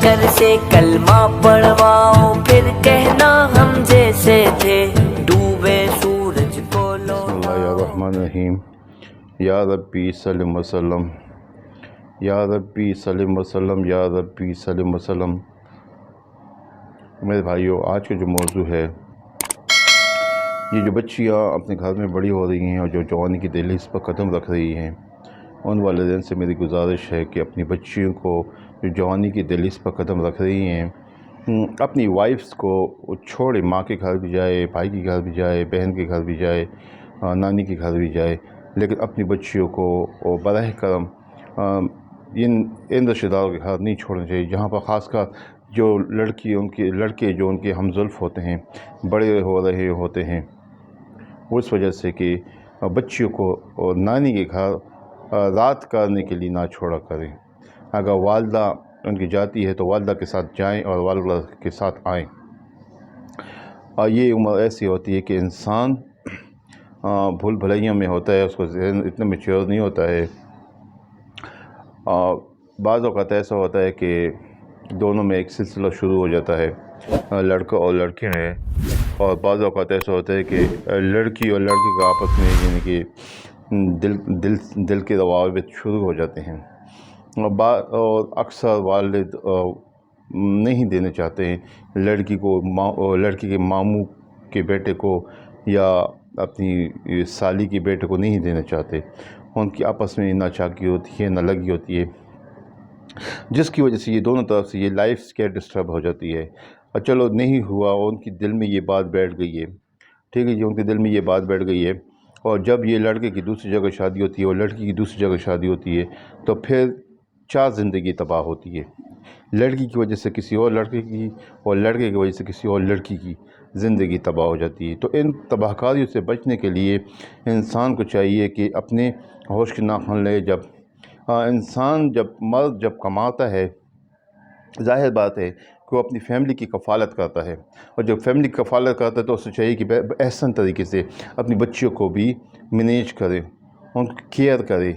کر سے کلمہ پڑھواؤ، پھر کہنا ہم جیسے تھے ڈوبے سورج کو لو۔ بسم اللہ الرحمن الرحیم۔ یا ربی سلم وسلم، یا ربی سلم وسلم، یا ربی سلم وسلم۔ میرے بھائیوں، آج کا جو موضوع ہے، یہ جو بچیاں اپنے گھر میں بڑی ہو رہی ہیں اور جو جوانی کی دہلیز پر قدم رکھ رہی ہیں، ان والدین سے میری گزارش ہے کہ اپنی بچیوں کو جو جوانی کی دہلیز پر قدم رکھ رہی ہیں، اپنی وائفز کو چھوڑے، ماں کے گھر بھی جائے، بھائی کے گھر بھی جائے، بہن کے گھر بھی جائے، نانی کے گھر بھی جائے، لیکن اپنی بچیوں کو براہ کرم ان رشتہ داروں کے گھر نہیں چھوڑنا چاہیے، جہاں پر خاص کر جو لڑکے جو ان کے ہمزلف ہوتے ہیں، بڑے ہو رہے ہوتے ہیں، اس وجہ سے کہ بچیوں کو نانی کے گھر رات کرنے کے لیے نہ چھوڑا کریں۔ اگر والدہ ان کی جاتی ہے تو والدہ کے ساتھ جائیں اور والدہ کے ساتھ آئیں۔ اور یہ عمر ایسی ہوتی ہے کہ انسان بھول بھلائیوں میں ہوتا ہے، اس کو ذہن اتنا میچور نہیں ہوتا ہے۔ بعض اوقات ایسا ہوتا ہے کہ دونوں میں ایک سلسلہ شروع ہو جاتا ہے، لڑکا اور لڑکی میں، اور بعض اوقات ایسا ہوتا ہے کہ لڑکی اور لڑکے کا آپس میں یعنی کہ دل کے روابط شروع ہو جاتے ہیں، اور اکثر والد نہیں دینا چاہتے ہیں لڑکی کے ماموں کے بیٹے کو یا اپنی سالی کے بیٹے کو نہیں دینا چاہتے۔ ان کی آپس میں نہ چاکی ہوتی ہے، نہ لگی ہوتی ہے، جس کی وجہ سے یہ دونوں طرف سے یہ لائف اسکیل ڈسٹرب ہو جاتی ہے۔ اور چلو نہیں ہوا، ان کی دل میں یہ بات بیٹھ گئی ہے، ٹھیک ہے جی، ان کے دل میں یہ بات بیٹھ گئی ہے، اور جب یہ لڑکے کی دوسری جگہ شادی ہوتی ہے اور لڑکی کی دوسری جگہ شادی ہوتی ہے تو پھر 4 زندگی تباہ ہوتی ہے، لڑکی کی وجہ سے کسی اور لڑکے کی، اور لڑکے کی وجہ سے کسی اور لڑکی کی زندگی تباہ ہو جاتی ہے۔ تو ان تباہ کاریوں سے بچنے کے لیے انسان کو چاہیے کہ اپنے ہوش کے ناخن لے۔ مرد جب کماتا ہے، ظاہر بات ہے کہ وہ اپنی فیملی کی کفالت کرتا ہے، اور جب فیملی کی کفالت کرتا ہے تو اسے چاہیے کہ احسن طریقے سے اپنی بچیوں کو بھی مینیج کرے، ان کی کیئر کرے۔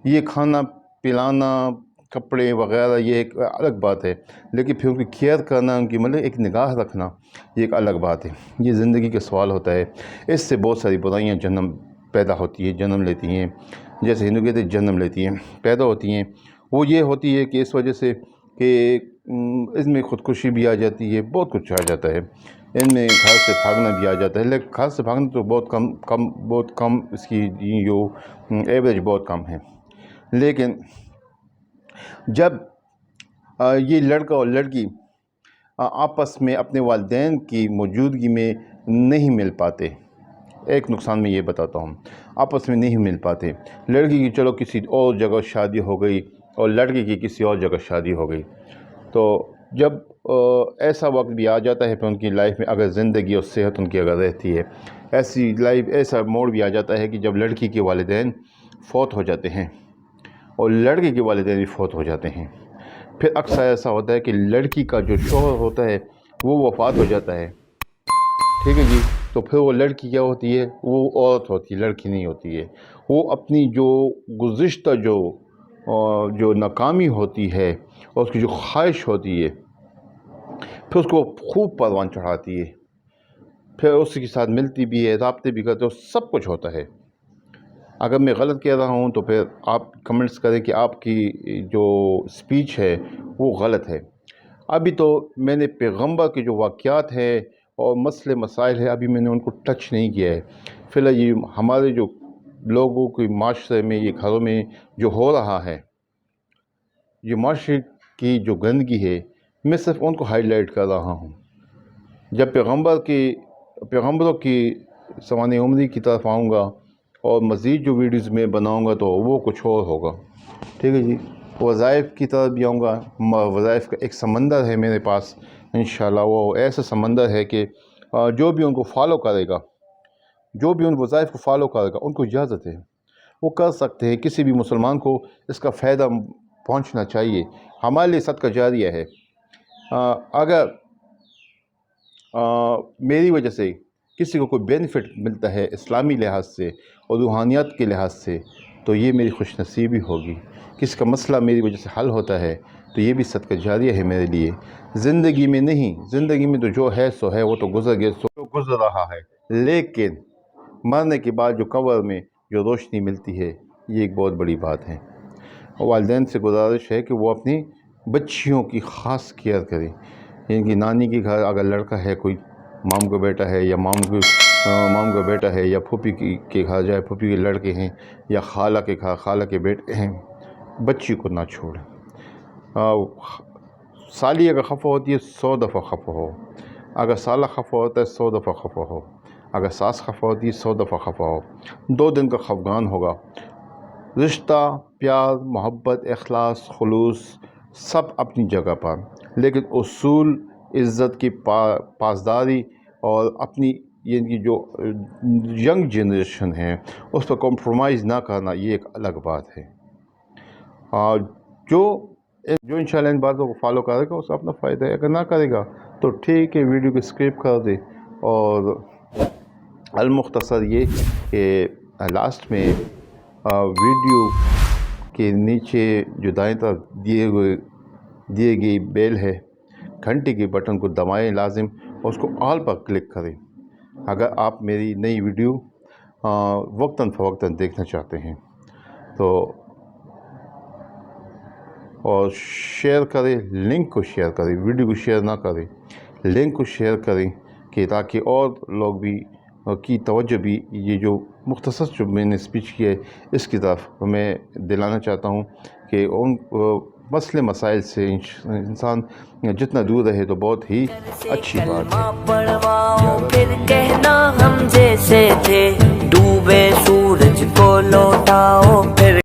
یہ کھانا پلانا، کپڑے وغیرہ یہ ایک الگ بات ہے، لیکن پھر ان کی کیئر کرنا، ان کی مطلب ایک نگاہ رکھنا، یہ ایک الگ بات ہے۔ یہ زندگی کا سوال ہوتا ہے، اس سے بہت ساری برائیاں جنم لیتی ہیں، جیسے ہندو کہتے ہیں جنم لیتی ہیں، پیدا ہوتی ہیں۔ وہ یہ ہوتی ہے کہ اس وجہ سے کہ اس میں خودکشی بھی آ جاتی ہے، بہت کچھ آ جاتا ہے، ان میں گھر سے بھاگنا بھی آ جاتا ہے، لیکن گھر سے بھاگنا تو بہت کم اس کی جو ایوریج بہت کم ہے۔ لیکن جب یہ لڑکا اور لڑکی آپس میں اپنے والدین کی موجودگی میں نہیں مل پاتے، ایک نقصان میں یہ بتاتا ہوں، آپس میں نہیں مل پاتے، لڑکی کی چلو کسی اور جگہ شادی ہو گئی اور لڑکے کی کسی اور جگہ شادی ہو گئی، تو جب ایسا وقت بھی آ جاتا ہے پھر ان کی لائف میں، اگر زندگی اور صحت ان کی اگر رہتی ہے، ایسا موڑ بھی آ جاتا ہے کہ جب لڑکی کے والدین فوت ہو جاتے ہیں اور لڑکے کے والدین بھی فوت ہو جاتے ہیں، پھر اکثر ایسا ہوتا ہے کہ لڑکی کا جو شوہر ہوتا ہے وہ وفات ہو جاتا ہے، ٹھیک ہے جی، تو پھر وہ لڑکی کیا ہوتی ہے؟ وہ عورت ہوتی ہے، لڑکی نہیں ہوتی ہے۔ وہ اپنی جو گزشتہ جو ناکامی ہوتی ہے اور اس کی جو خواہش ہوتی ہے، پھر اس کو خوب پروان چڑھاتی ہے، پھر اس کے ساتھ ملتی بھی ہے، رابطے بھی کرتے ہیں، سب کچھ ہوتا ہے۔ اگر میں غلط کہہ رہا ہوں تو پھر آپ کمنٹس کریں کہ آپ کی جو سپیچ ہے وہ غلط ہے۔ ابھی تو میں نے پیغمبر کے جو واقعات ہیں اور مسئلے مسائل ہیں، ابھی میں نے ان کو ٹچ نہیں کیا ہے۔ فی الحال یہ ہمارے جو لوگوں کے معاشرے میں، یہ گھروں میں جو ہو رہا ہے، یہ معاشرے کی جو گندگی ہے، میں صرف ان کو ہائی لائٹ کر رہا ہوں۔ جب پیغمبروں کی سوانح عمری کی طرف آؤں گا اور مزید جو ویڈیوز میں بناؤں گا تو وہ کچھ اور ہوگا، ٹھیک ہے جی۔ وظائف کی طرف بھی آؤں گا، وظائف کا ایک سمندر ہے میرے پاس، انشاءاللہ وہ ایسا سمندر ہے کہ جو بھی ان کو فالو کرے گا، جو بھی ان وظائف کو فالو کرے گا، ان کو اجازت ہے، وہ کر سکتے ہیں۔ کسی بھی مسلمان کو اس کا فائدہ پہنچنا چاہیے، ہمارے لیے صدقہ جاریہ ہے۔ اگر میری وجہ سے کسی کو کوئی بینیفٹ ملتا ہے اسلامی لحاظ سے اور روحانیات کے لحاظ سے، تو یہ میری خوش نصیبی ہوگی۔ کسی کا مسئلہ میری وجہ سے حل ہوتا ہے تو یہ بھی صدقہ جاریہ ہے میرے لیے. زندگی میں نہیں، زندگی میں تو جو ہے سو ہے، وہ تو گزر گیا، سو گزر رہا ہے، لیکن مرنے کے بعد جو قبر میں جو روشنی ملتی ہے، یہ ایک بہت بڑی بات ہے. والدین سے گزارش ہے کہ وہ اپنی بچیوں کی خاص کیئر کریں. ان کی نانی کے گھر اگر لڑکا ہے، کوئی ماموں کا بیٹا ہے یا ماموں کا بیٹا ہے، یا پھوپھی کے گھر جائے، پھوپھی کے لڑکے ہیں، یا خالہ کے گھر خالہ کے بیٹے ہیں، بچی کو نہ چھوڑیں. سالی اگر خفا ہوتی ہے 100 دفعہ خفا ہو، اگر سالہ خفا ہوتا ہے 100 دفعہ خفا ہو، اگر ساس خفا ہوتی ہے 100 دفعہ خفا ہو. 2 دن کا خفگان ہوگا. رشتہ، پیار، محبت، اخلاص، خلوص سب اپنی جگہ پر، لیکن اصول، عزت کی پاسداری اور اپنی یعنی جو ینگ جنریشن ہے اس پر کمپرومائز نہ کرنا، یہ ایک الگ بات ہے. جو انشاءاللہ ان باتوں کو فالو کرے گا اس کا اپنا فائدہ ہے، اگر نہ کرے گا تو ٹھیک ہے، ویڈیو کو اسکپ کر دے. اور المختصر یہ کہ لاسٹ میں ویڈیو کے نیچے جو دائیں طرف دیے گئی بیل ہے، گھنٹی کے بٹن کو دبائیں لازم، اور اس کو آل پر کلک کریں اگر آپ میری نئی ویڈیو وقتاً فوقتاً دیکھنا چاہتے ہیں. تو اور شیئر کریں، لنک کو شیئر کریں، ویڈیو کو شیئر نہ کریں، لنک کو شیئر کریں کہ تاکہ اور لوگ بھی کی توجہ بھی یہ جو مختصر جو میں نے اسپیچ کی ہے اس کی طرف میں دلانا چاہتا ہوں کہ ان مسئلے مسائل سے انسان جتنا دور رہے تو بہت ہی اچھی بات ہے. کلمہ پڑھواؤ پھر کہنا ہم جیسے تھے، ڈوبے سورج کو لوٹاؤ پھر